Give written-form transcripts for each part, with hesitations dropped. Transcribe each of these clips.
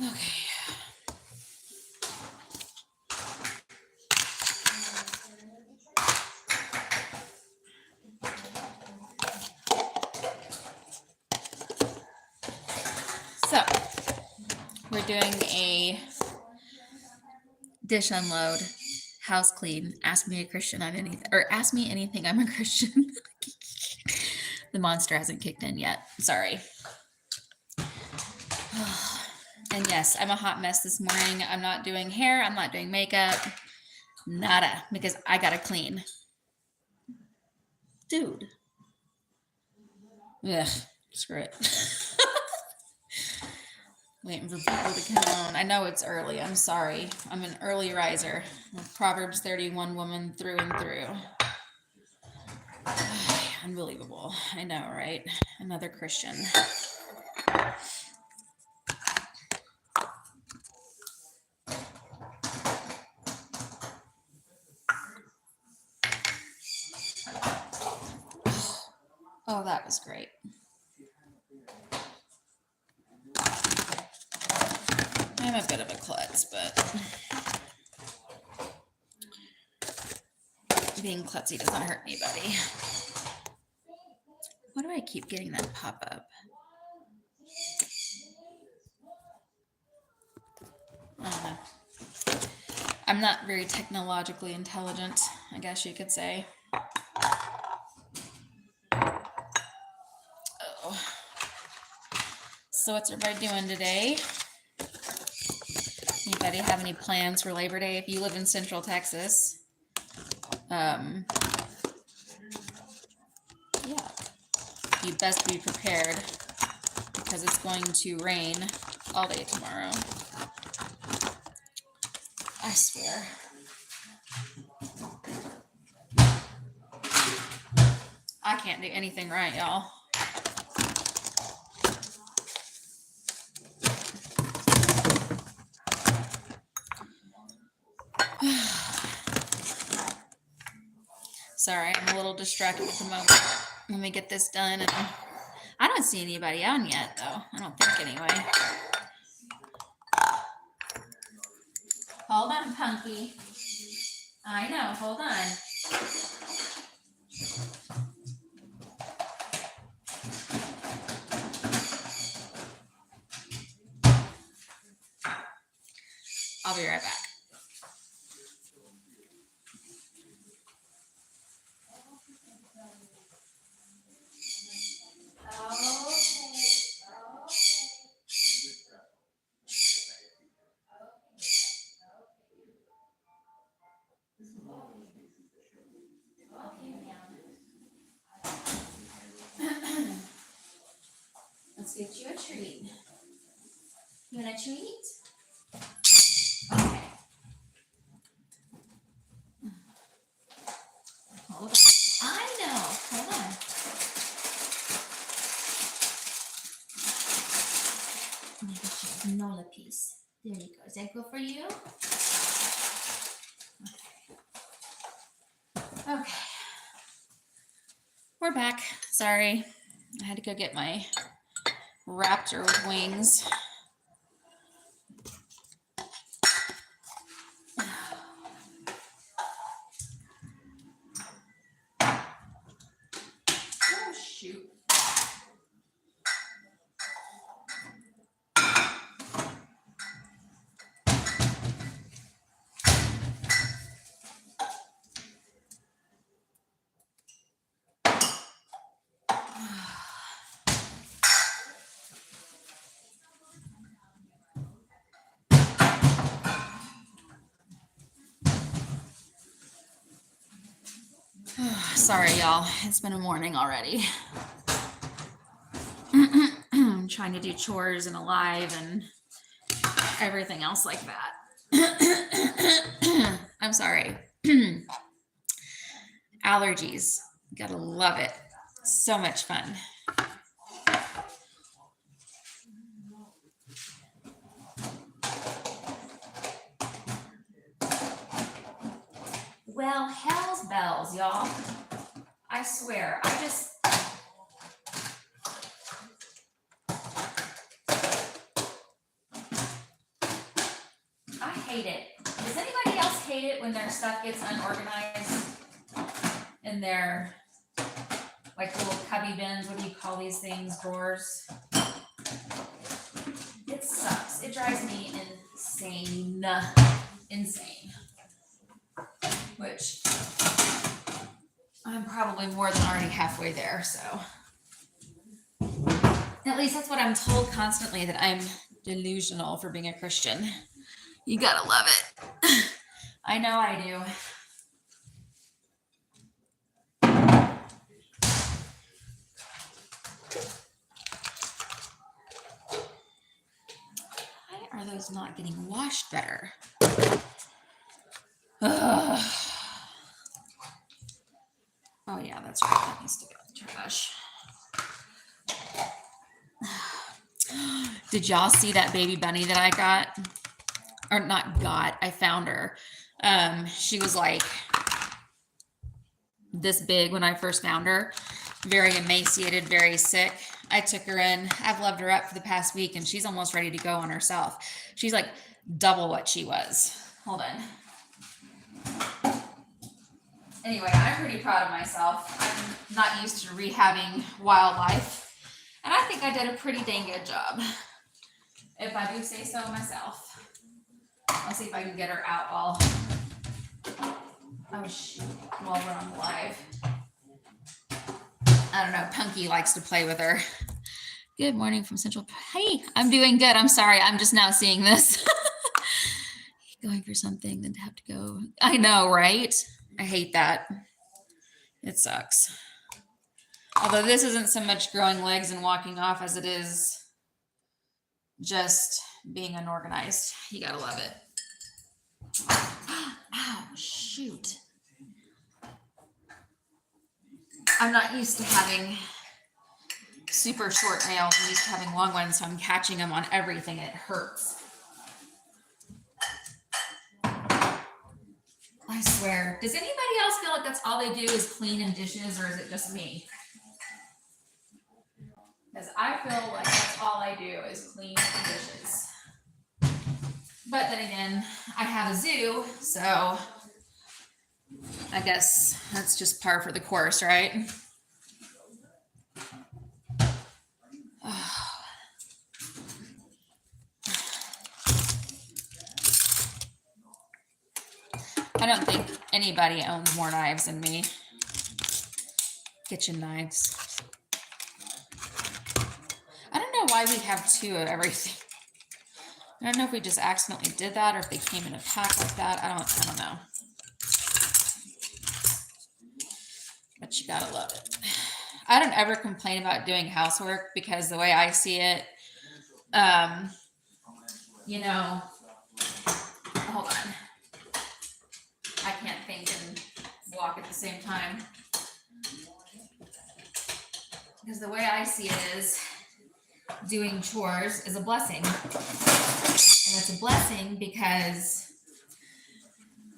Okay. So, we're doing a dish unload, house clean, ask me a Christian on anything, or ask me anything, I'm a Christian. The monster hasn't kicked in yet. Sorry. And yes, I'm a hot mess this morning. I'm not doing hair. I'm not doing makeup. Nada. Because I gotta clean. Dude. Ugh. Screw it. Waiting for people to come on. I know it's early. I'm sorry. I'm an early riser. I'm a Proverbs 31 woman through and through. Unbelievable. I know, right? Another Christian. Oh, that was great. I'm a bit of a klutz, but being klutzy doesn't hurt anybody. Why do I keep getting that pop up? I don't know. I'm not very technologically intelligent, I guess you could say. Oh. So what's everybody doing today? Anybody have any plans for Labor Day? If you live in Central Texas, yeah, you best be prepared because it's going to rain all day tomorrow. I swear. I can't do anything right, y'all. Sorry, I'm a little distracted at the moment. Let me get this done. And I don't see anybody on yet, though. I don't think anyway. Hold on, Punky. I know, hold on. I'll be right back. Let's get you a treat. You want a treat? Okay. Hold on. I know. Hold on. Let me get you a granola piece. There you go. Does that go for you? Okay. We're back. Sorry. I had to go get my raptor with wings. Oh, shoot. Sorry, y'all. It's been a morning already. I'm trying to do chores and alive and everything else like that. I'm sorry. Allergies. Gotta love it. So much fun. Well, hell's bells, y'all. I swear, I just... hate it. Does anybody else hate it when their stuff gets unorganized in their like little cubby bins? What do you call these things? Drawers. It sucks. It drives me insane. Insane. Which I'm probably more than already halfway there, so. At least that's what I'm told constantly, that I'm delusional for being a Christian. You gotta love it. I know I do. Why are those not getting washed better? Ugh. Oh yeah, that's right. That needs to go in the trash. Did y'all see that baby bunny that I got? Or not got, I found her. She was like this big when I first found her. Very emaciated, very sick. I took her in. I've loved her up for the past week, and she's almost ready to go on herself. She's like double what she was. Hold on. Anyway, I'm pretty proud of myself. I'm not used to rehabbing wildlife, and I think I did a pretty dang good job, if I do say so myself. I'll see if I can get her out while we're on live. I don't know. Punky likes to play with her. Good morning from Central. Hey, I'm doing good. I'm sorry. I'm just now seeing this. Going for something, then to have to go. I know, right? I hate that. It sucks. Although this isn't so much growing legs and walking off as it is just being unorganized. You gotta love it. Ow, shoot. I'm not used to having super short nails. I'm used to having long ones, so I'm catching them on everything. It hurts. I swear. Does anybody else feel like that's all they do is clean and dishes, or is it just me? Because I feel like that's all I do is clean and dishes. But then again, I have a zoo, so I guess that's just par for the course, right? I don't think anybody owns more knives than me. Kitchen knives. I don't know why we have 2 of everything. I don't know if we just accidentally did that or if they came in a pack like that. I don't know. But you gotta love it. I don't ever complain about doing housework because the way I see it, you know, hold on. I can't think and walk at the same time. Because the way I see it is doing chores is a blessing. And it's a blessing because,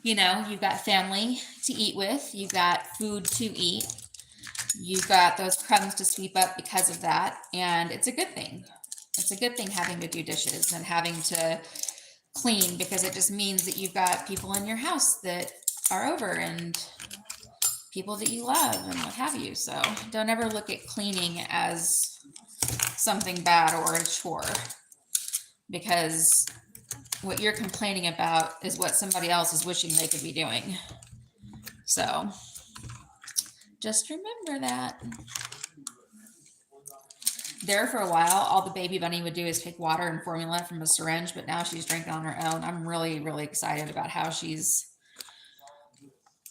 you know, you've got family to eat with, you've got food to eat, you've got those crumbs to sweep up because of that, and it's a good thing. It's a good thing having to do dishes and having to clean, because it just means that you've got people in your house that are over and people that you love and what have you. So don't ever look at cleaning as something bad or a chore, because what you're complaining about is what somebody else is wishing they could be doing. So just remember that. There for a while, all the baby bunny would do is take water and formula from a syringe, but now she's drinking on her own. I'm really, really excited about how she's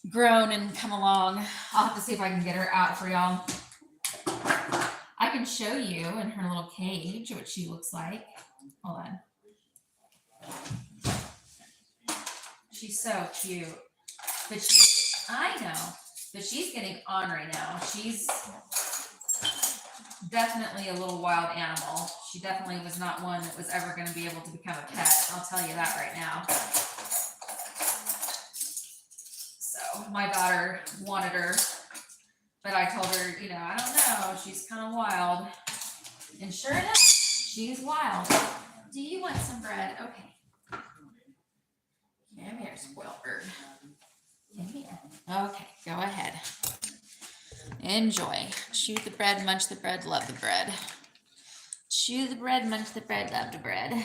grown and come along. I'll have to see if I can get her out for y'all. I can show you in her little cage what she looks like. Hold on. She's so cute. But I know, but she's getting ornery now. She's definitely a little wild animal. She definitely was not one that was ever going to be able to become a pet. I'll tell you that right now. So my daughter wanted her, but I told her, you know, I don't know. She's kind of wild. And sure enough, she's wild. Do you want some bread? Okay. Come here, spoiled bird. Come here. Okay, go ahead. Enjoy. Chew the bread, munch the bread, love the bread. Chew the bread, munch the bread, love the bread.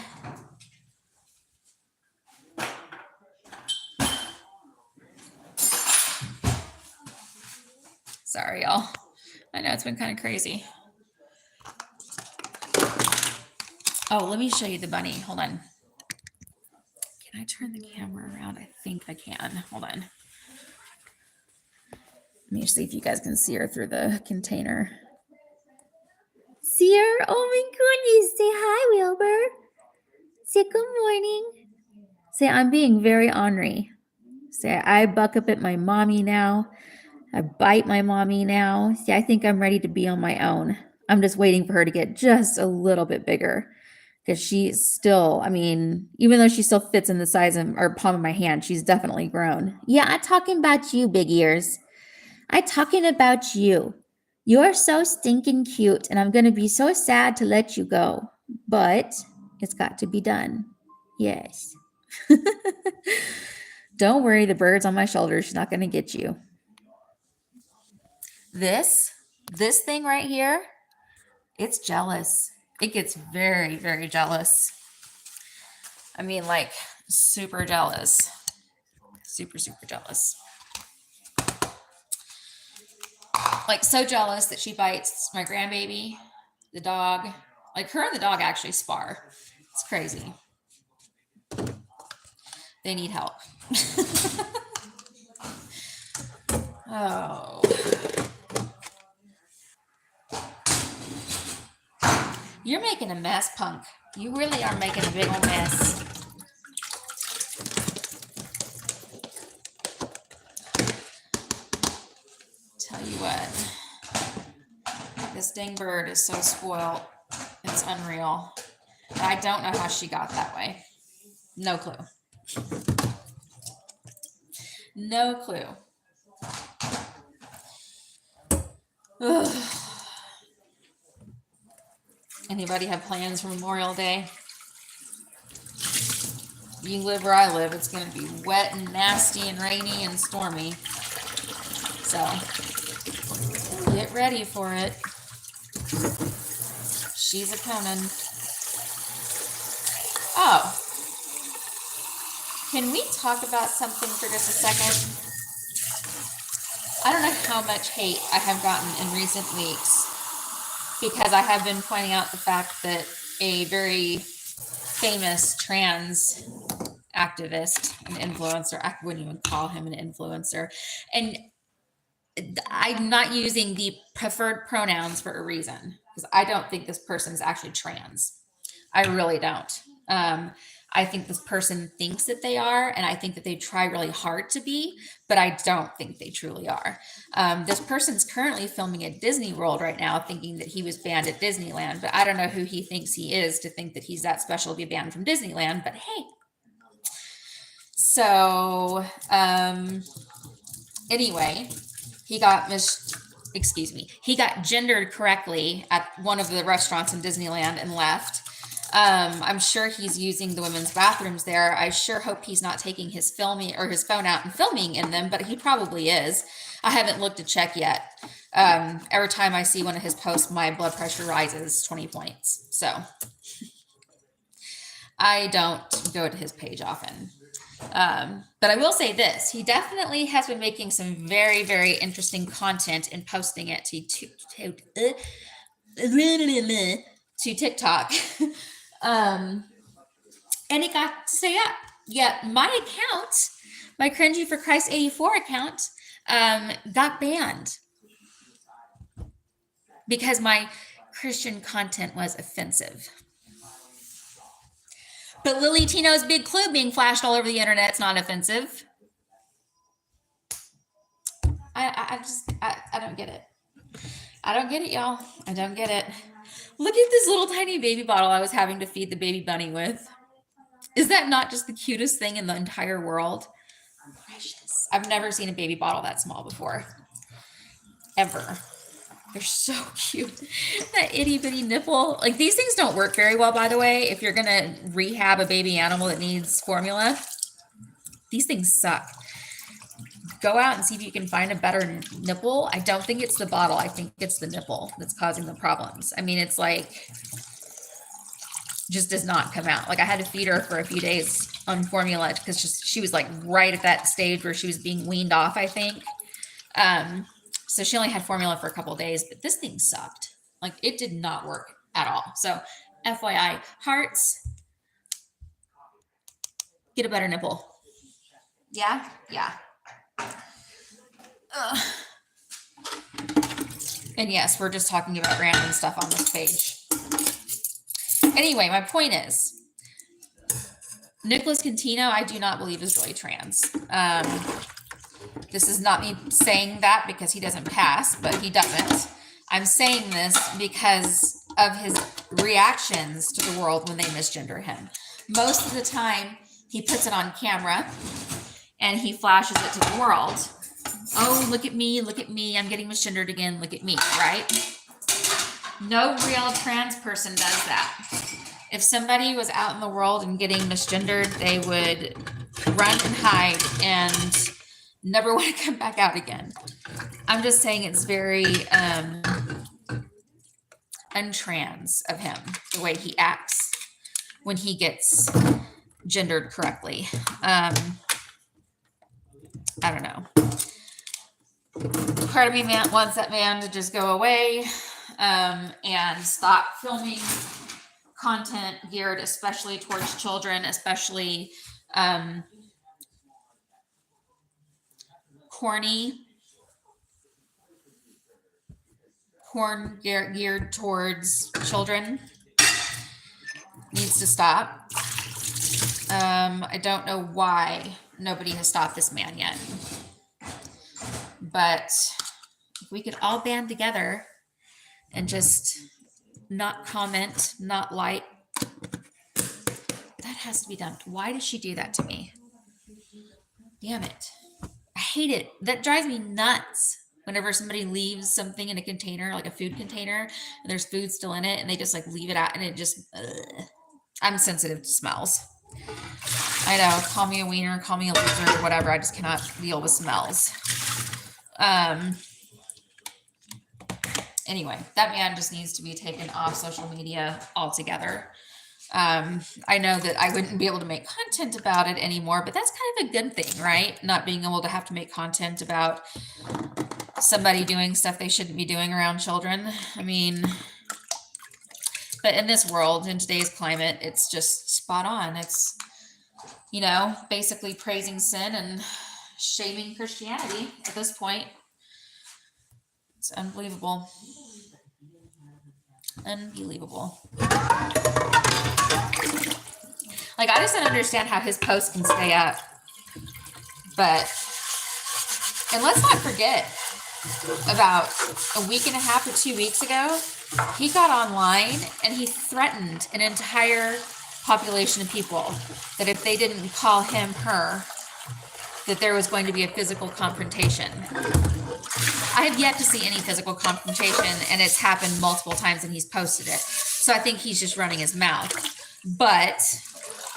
Sorry, y'all. I know it's been kind of crazy. Oh, let me show you the bunny. Hold on. Can I turn the camera around? I think I can. Hold on. Let me see if you guys can see her through the container. See her? Oh my goodness. Say hi, Wilbur. Say good morning. Say, I'm being very ornery. Say, I buck up at my mommy now. I bite my mommy now. See, I think I'm ready to be on my own. I'm just waiting for her to get just a little bit bigger. Because she's still, I mean, even though she still fits in the size of or palm of my hand, she's definitely grown. Yeah, I'm talking about you, big ears. I'm talking about you. You're so stinking cute, and I'm going to be so sad to let you go. But it's got to be done. Yes. Don't worry, the bird's on my shoulder. She's not going to get you. This thing right here, it's jealous. It gets very, very jealous. I mean, like, super jealous. Super, super jealous. Like, so jealous that she bites my grandbaby, the dog. Like, her and the dog actually spar. It's crazy. They need help. Oh. You're making a mess, Punk. You really are making a big old mess. Tell you what. This dang bird is so spoiled. It's unreal. And I don't know how she got that way. No clue. No clue. Ugh. Anybody have plans for Memorial Day? You live where I live, it's going to be wet and nasty and rainy and stormy. So, get ready for it. She's a Conan. Oh. Can we talk about something for just a second? I don't know how much hate I have gotten in recent weeks because I have been pointing out the fact that a very famous trans activist, an influencer, I wouldn't even call him an influencer, and I'm not using the preferred pronouns for a reason because I don't think this person is actually trans. I really don't. I think this person thinks that they are, and I think that they try really hard to be, but I don't think they truly are. This person's currently filming at Disney World right now, thinking that he was banned at Disneyland, but I don't know who he thinks he is to think that he's that special to be banned from Disneyland, but hey. So, anyway, he got gendered correctly at one of the restaurants in Disneyland and left. I'm sure he's using the women's bathrooms there. I sure hope he's not taking his phone out and filming in them, but he probably is. I haven't looked to check yet. Every time I see one of his posts, my blood pressure rises 20 points. So I don't go to his page often. But I will say this, he definitely has been making some very, very interesting content and posting it to TikTok. And it got to stay up. Yeah, my account, my Cringy for Christ 84 account, got banned because my Christian content was offensive. But Lily Tino's big clue being flashed all over the internet is not offensive. I don't get it. I don't get it, y'all. I don't get it. Look at this little tiny baby bottle I was having to feed the baby bunny with. Is that not just the cutest thing in the entire world? Precious. I've never seen a baby bottle that small before. Ever. They're so cute. That itty bitty nipple. Like, these things don't work very well, by the way, if you're going to rehab a baby animal that needs formula. These things suck. Go out and see if you can find a better nipple. I don't think it's the bottle. I think it's the nipple that's causing the problems. I mean, it's like, just does not come out. Like I had to feed her for a few days on formula because she was like right at that stage where she was being weaned off, I think. So she only had formula for a couple of days, but this thing sucked. Like it did not work at all. So FYI, hearts, get a better nipple. Yeah. Ugh. And yes, we're just talking about random stuff on this page. Anyway, my point is, Nicholas Contino, I do not believe is really trans. This is not me saying that because he doesn't pass, but he doesn't. I'm saying this because of his reactions to the world when they misgender him. Most of the time, he puts it on camera and he flashes it to the world. Oh, look at me, I'm getting misgendered again, look at me, right? No real trans person does that. If somebody was out in the world and getting misgendered, they would run and hide and never want to come back out again. I'm just saying it's very untrans of him, the way he acts when he gets gendered correctly. I don't know. Part of me wants that man to just go away and stop filming content geared especially towards children, especially porn geared towards children needs to stop. I don't know why nobody has stopped this man yet, but if we could all band together and just not comment, not like, that has to be done. Why does she do that to me? Damn it. I hate it. That drives me nuts whenever somebody leaves something in a container, like a food container, and there's food still in it, and they just like leave it out, and it just, I'm sensitive to smells. I know, call me a wiener, call me a loser, whatever. I just cannot deal with smells. Anyway, that man just needs to be taken off social media altogether. I know that I wouldn't be able to make content about it anymore, but that's kind of a good thing, right? Not being able to have to make content about somebody doing stuff they shouldn't be doing around children. I mean, but in this world, in today's climate, it's just spot on. It's, you know, basically praising sin and shaming Christianity at this point. It's unbelievable. Unbelievable. Like, I just don't understand how his post can stay up. But, and let's not forget, about a week and a half or 2 weeks ago, he got online and he threatened an entire population of people that if they didn't call him her, that there was going to be a physical confrontation. I have yet to see any physical confrontation, and it's happened multiple times and he's posted it. So I think he's just running his mouth. But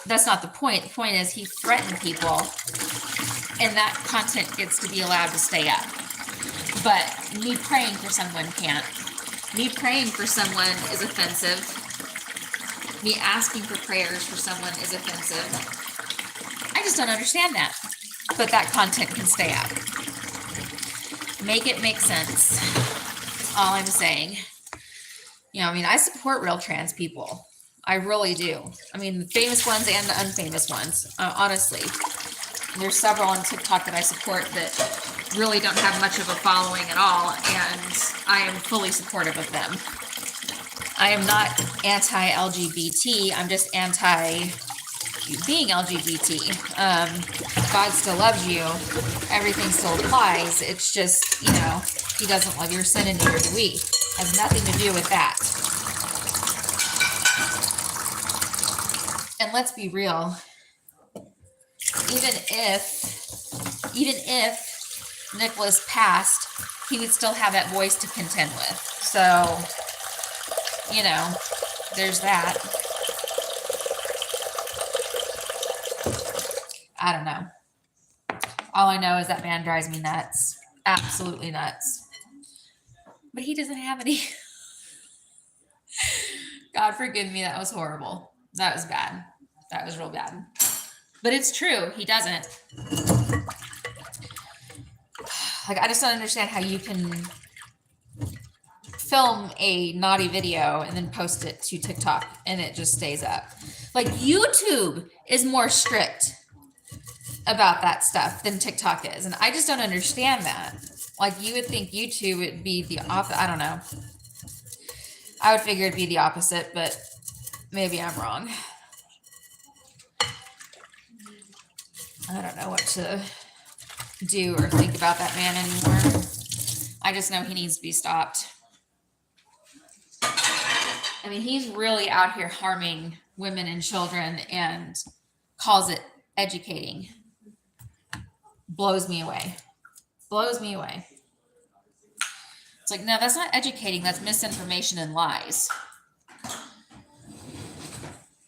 that's not the point. The point is he threatened people, and that content gets to be allowed to stay up. But me praying for someone can't. Me praying for someone is offensive. Me asking for prayers for someone is offensive. I just don't understand that. But that content can stay up. Make it make sense. That's all I'm saying. You know, I mean, I support real trans people. I really do. I mean, the famous ones and the unfamous ones, honestly. There's several on TikTok that I support that really don't have much of a following at all, and I am fully supportive of them. I am not anti-LGBT. I'm just anti being LGBT. God still loves you. Everything still applies. It's just, you know, he doesn't love your sin, and neither do we. Has nothing to do with that. And let's be real. Even if Nicholas passed, he would still have that voice to contend with. So, you know, there's that. I don't know. All I know is that man drives me nuts. Absolutely nuts. But he doesn't have any. God forgive me. That was horrible. That was bad. That was real bad. But it's true. He doesn't. Like, I just don't understand how you can film a naughty video and then post it to TikTok and it just stays up. Like, YouTube is more strict about that stuff than TikTok is. And I just don't understand that. Like, you would think YouTube would be the opposite. I don't know. I would figure it'd be the opposite, but maybe I'm wrong. I don't know what to do or think about that man anymore. I just know he needs to be stopped. I mean, he's really out here harming women and children and calls it educating. Blows me away. Blows me away. It's like, no, that's not educating. That's misinformation and lies.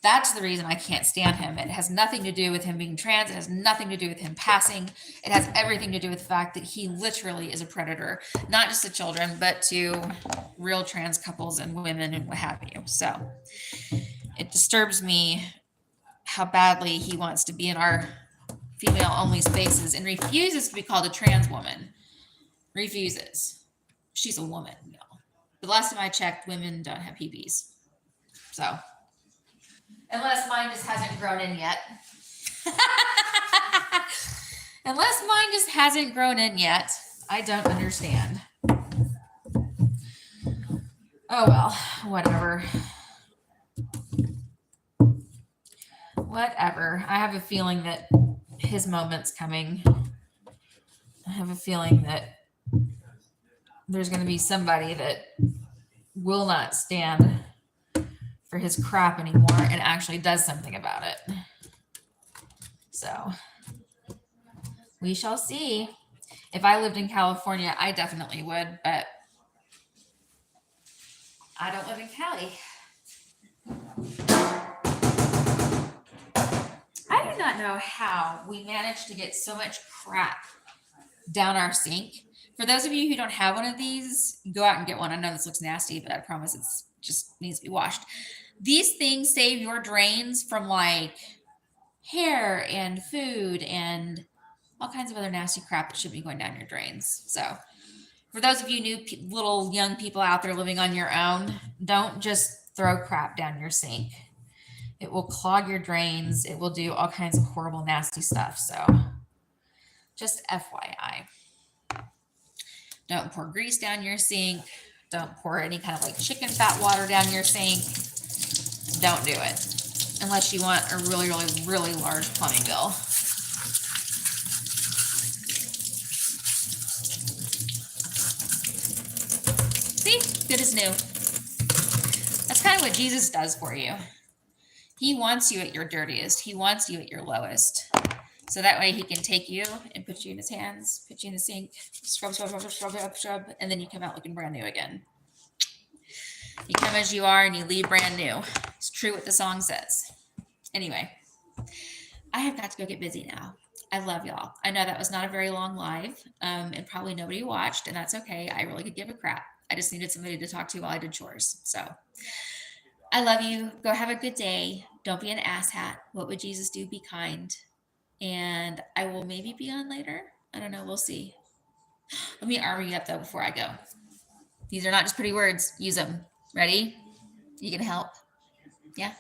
That's the reason I can't stand him. It has nothing to do with him being trans. It has nothing to do with him passing. It has everything to do with the fact that he literally is a predator, not just to children, but to real trans couples and women and what have you. So it disturbs me how badly he wants to be in our female-only spaces and refuses to be called a trans woman. Refuses. She's a woman, y'all. The last time I checked, women don't have PPs. So... unless mine just hasn't grown in yet. Unless mine just hasn't grown in yet. I don't understand. Oh, well, whatever. Whatever. I have a feeling that his moment's coming. I have a feeling that there's going to be somebody that will not stand for his crap anymore and actually does something about it. So we shall see. If I lived in California, I definitely would, but I don't live in Cali. I do not know how we managed to get so much crap down our sink. For those of you who don't have one of these, go out and get one. I know this looks nasty, but I promise it's just needs to be washed. These things save your drains from like hair and food and all kinds of other nasty crap that should be going down your drains. So for those of you new little young people out there living on your own, don't just throw crap down your sink. It will clog your drains. It will do all kinds of horrible, nasty stuff. So just FYI. Don't pour grease down your sink. Don't pour any kind of like chicken fat water down your sink. Don't do it unless you want a really, really, really large plumbing bill. See, good as new. That's kind of what Jesus does for you. He wants you at your dirtiest. He wants you at your lowest. So that way he can take you and put you in his hands, put you in the sink, scrub, scrub, scrub, scrub, scrub, scrub, and then you come out looking brand new again. You come as you are and you leave brand new. It's true what the song says. Anyway, I have got to go get busy now. I love y'all. I know that was not a very long live, and probably nobody watched, and that's okay. I really could give a crap. I just needed somebody to talk to while I did chores. So I love you. Go have a good day. Don't be an asshat. What would Jesus do? Be kind. And I will maybe be on later. I don't know. We'll see. Let me armor you up, though, before I go. These are not just pretty words. Use them. Ready? You can help. Yeah.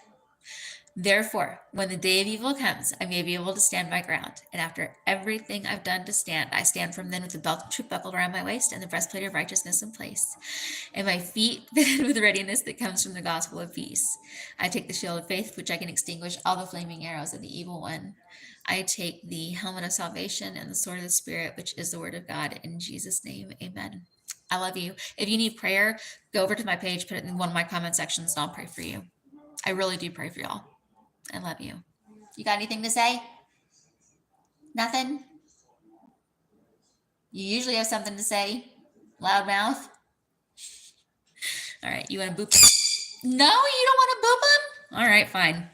Therefore, when the day of evil comes, I may be able to stand my ground. And after everything I've done to stand, I stand firm then with the belt of truth buckled around my waist and the breastplate of righteousness in place, and my feet fitted with the readiness that comes from the gospel of peace. I take the shield of faith, which I can extinguish all the flaming arrows of the evil one. I take the helmet of salvation and the sword of the Spirit, which is the word of God. In Jesus' name, amen. I love you. If you need prayer, go over to my page, put it in one of my comment sections, and I'll pray for you. I really do pray for y'all. I love you. You got anything to say? Nothing? You usually have something to say. Loud mouth. All right. You want to boop? No, you don't want to boop them? All right, fine.